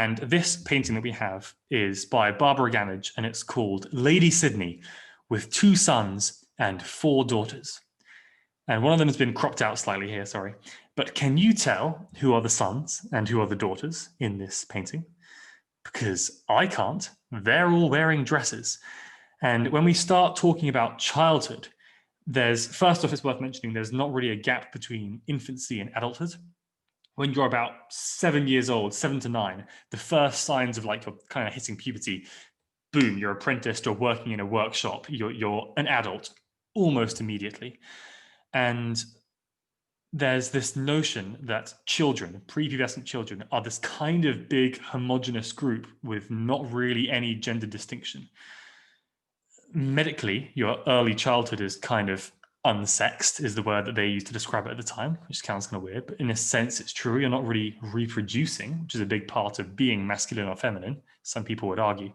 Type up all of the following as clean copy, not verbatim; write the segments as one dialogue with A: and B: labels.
A: And this painting that we have is by Barbara Gamage, and it's called Lady Sydney with 2 sons and 4 daughters. And one of them has been cropped out slightly here, sorry. But can you tell who are the sons and who are the daughters in this painting? Because I can't. They're all wearing dresses. And when we start talking about childhood, first off, it's worth mentioning, there's not really a gap between infancy and adulthood. When you're about 7 years old, 7 to 9, the first signs of like you're kind of hitting puberty, boom, you're apprenticed or working in a workshop, you're an adult almost immediately. And there's this notion that children, prepubescent children, are this kind of big homogenous group with not really any gender distinction. Medically, your early childhood is kind of unsexed, is the word that they used to describe it at the time, which sounds kind of weird, but in a sense it's true. You're not really reproducing, which is a big part of being masculine or feminine, some people would argue.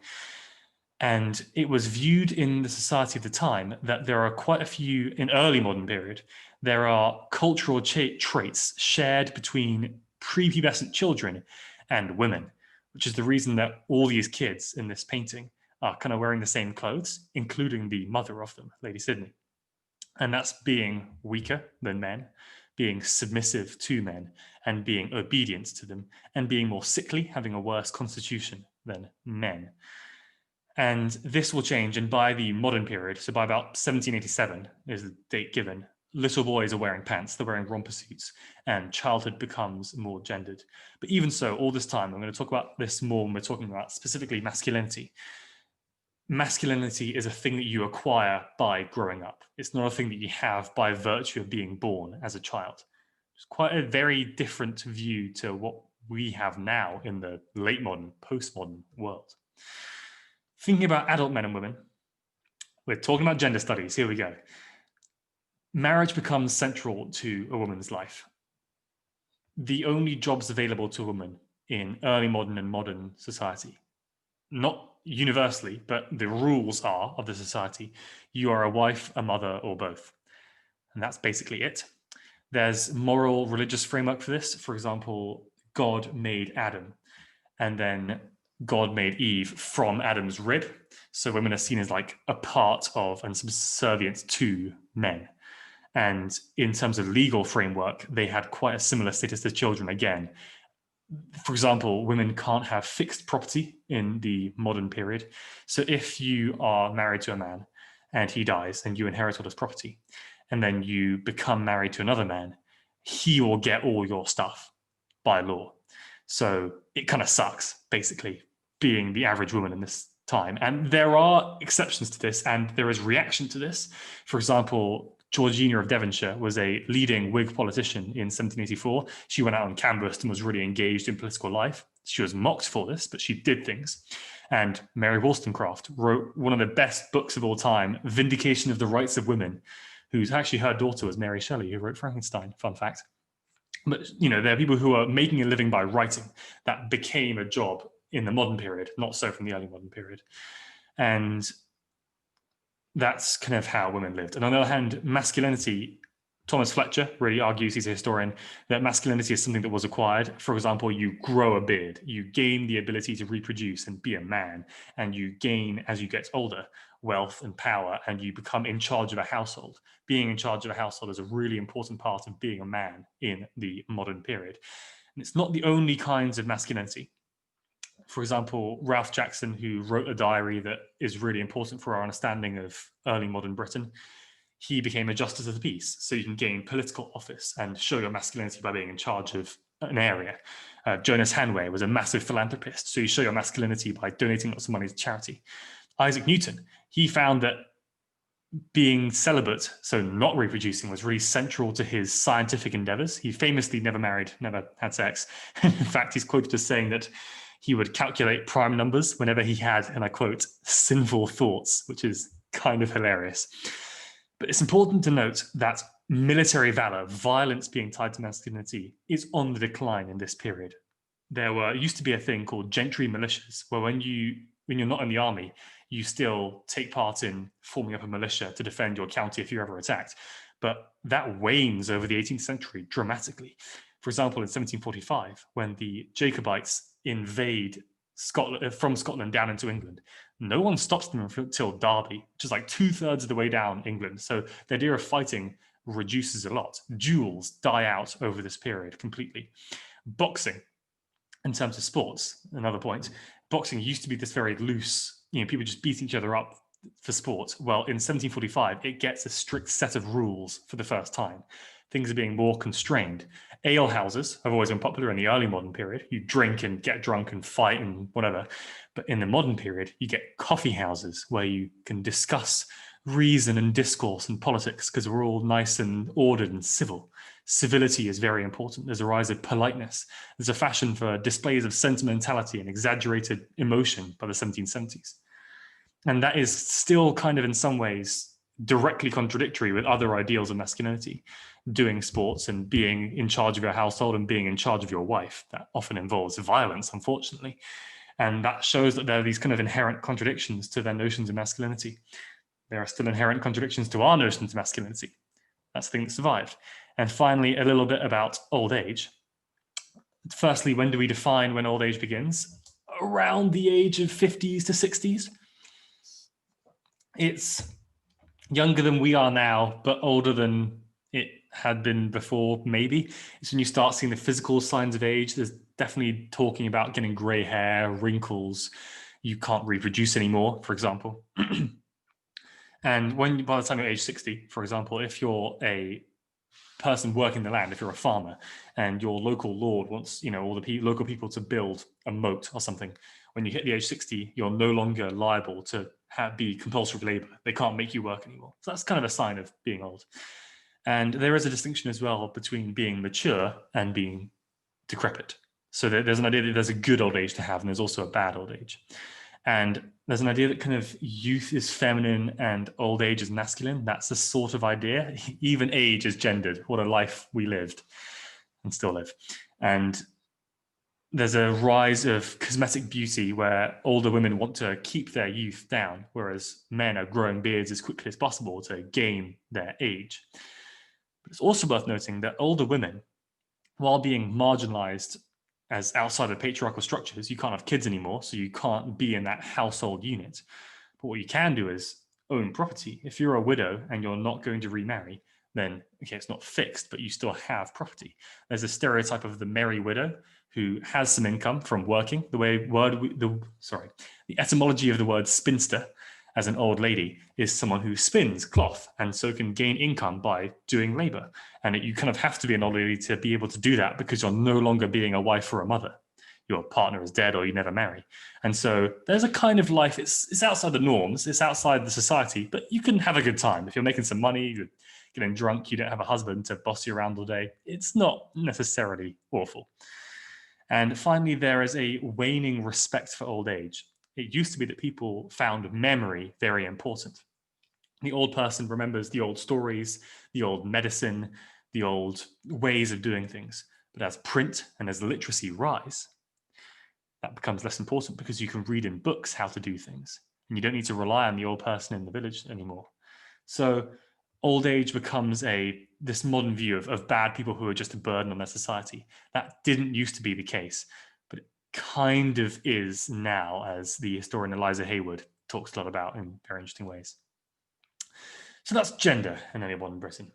A: And it was viewed in the society of the time that there are quite a few, in early modern period, there are cultural traits shared between prepubescent children and women, which is the reason that all these kids in this painting are kind of wearing the same clothes, including the mother of them, Lady Sydney. And that's being weaker than men, being submissive to men, and being obedient to them, and being more sickly, having a worse constitution than men. And this will change, and by the modern period, so by about 1787 is the date given, little boys are wearing pants, they're wearing romper suits, and childhood becomes more gendered. But even so, all this time, I'm going to talk about this more when we're talking about specifically masculinity. Masculinity is a thing that you acquire by growing up. It's not a thing that you have by virtue of being born as a child. It's quite a very different view to what we have now in the late modern, postmodern world. Thinking about adult men and women, we're talking about gender studies. Here we go. Marriage becomes central to a woman's life. The only jobs available to a woman in early modern and modern society, not universally, but the rules are of the society, you are a wife, a mother, or both. And that's basically it. There's moral, religious framework for this. For example, God made Adam, and then God made Eve from Adam's rib. So women are seen as like a part of and subservient to men. And in terms of legal framework, they had quite a similar status to children again. For example, women can't have fixed property in the modern period. So if you are married to a man and he dies and you inherit all his property, and then you become married to another man, he will get all your stuff by law. So it kind of sucks, basically, being the average woman in this time. And there are exceptions to this, and there is reaction to this. For example, Georgina of Devonshire was a leading Whig politician in 1784. She went out and canvassed and was really engaged in political life. She was mocked for this, but she did things. And Mary Wollstonecraft wrote one of the best books of all time, Vindication of the Rights of Women, who's actually, her daughter was Mary Shelley, who wrote Frankenstein, fun fact. But, you know, there are people who are making a living by writing. That became a job in the modern period, not so from the early modern period. And that's kind of how women lived. And on the other hand, masculinity, Thomas Fletcher really argues, he's a historian, that masculinity is something that was acquired. For example, you grow a beard, you gain the ability to reproduce and be a man, and you gain, as you get older, wealth and power, and you become in charge of a household. Being in charge of a household is a really important part of being a man in the modern period. And it's not the only kinds of masculinity. For example, Ralph Jackson, who wrote a diary that is really important for our understanding of early modern Britain, he became a justice of the peace. So you can gain political office and show your masculinity by being in charge of an area. Jonas Hanway was a massive philanthropist. So you show your masculinity by donating lots of money to charity. Isaac Newton, he found that being celibate, so not reproducing, was really central to his scientific endeavors. He famously never married, never had sex. In fact, he's quoted as saying that he would calculate prime numbers whenever he had, and I quote, sinful thoughts, which is kind of hilarious. But it's important to note that military valor, violence being tied to masculinity, is on the decline in this period. There used to be a thing called gentry militias, where when you're not in the army, you still take part in forming up a militia to defend your county if you're ever attacked. But that wanes over the 18th century dramatically. For example, in 1745, when the Jacobites invade Scotland from Scotland down into England. No one stops them until Derby, which is like 2/3 of the way down England. So the idea of fighting reduces a lot. Duels die out over this period completely. Boxing, in terms of sports, another point, boxing used to be this very loose, people just beat each other up for sport. Well, in 1745, it gets a strict set of rules for the first time. Things are being more constrained. Ale houses have always been popular in the early modern period. You drink and get drunk and fight and whatever. But in the modern period, you get coffee houses where you can discuss reason and discourse and politics because we're all nice and ordered and civil. Civility is very important. There's a rise of politeness. There's a fashion for displays of sentimentality and exaggerated emotion by the 1770s. And that is still kind of in some ways directly contradictory with other ideals of masculinity. Doing sports and being in charge of your household and being in charge of your wife, that often involves violence, unfortunately. And that shows that there are these kind of inherent contradictions to their notions of masculinity. There are still inherent contradictions to our notions of masculinity. That's the thing that survived. And finally, a little bit about old age. Firstly, when do we define when old age begins? Around the age of 50s to 60s. It's younger than we are now, but older than it had been before, maybe. It's when you start seeing the physical signs of age. There's definitely talking about getting gray hair, wrinkles. You can't reproduce anymore, for example. And when, by the time you're age 60, for example, if you're a person working the land, if you're a farmer and your local lord wants, all the local people to build a moat or something, when you hit the age 60, you're no longer liable to be compulsory labor. They can't make you work anymore. So that's kind of a sign of being old. And there is a distinction as well between being mature and being decrepit. So there's an idea that there's a good old age to have, and there's also a bad old age. And there's an idea that kind of youth is feminine and old age is masculine. That's the sort of idea. Even age is gendered. What a life we lived and still live. And there's a rise of cosmetic beauty where older women want to keep their youth down, whereas men are growing beards as quickly as possible to gain their age. But it's also worth noting that older women, while being marginalized as outside of patriarchal structures, you can't have kids anymore, so you can't be in that household unit. But what you can do is own property. If you're a widow and you're not going to remarry, then, okay, it's not fixed, but you still have property. There's a stereotype of the merry widow who has some income from working. The etymology of the word spinster as an old lady is someone who spins cloth and so can gain income by doing labor. And you kind of have to be an old lady to be able to do that because you're no longer being a wife or a mother. Your partner is dead or you never marry. And so there's a kind of life, it's outside the norms, it's outside the society, but you can have a good time. If you're making some money, you're getting drunk, you don't have a husband to boss you around all day, it's not necessarily awful. And finally, there is a waning respect for old age. It used to be that people found memory very important. The old person remembers the old stories, the old medicine, the old ways of doing things. But as print and as literacy rise, that becomes less important because you can read in books how to do things. And you don't need to rely on the old person in the village anymore. So old age becomes this modern view of bad people who are just a burden on their society. That didn't used to be the case, but it kind of is now, as the historian Eliza Haywood talks a lot about in very interesting ways. So that's gender in early modern Britain.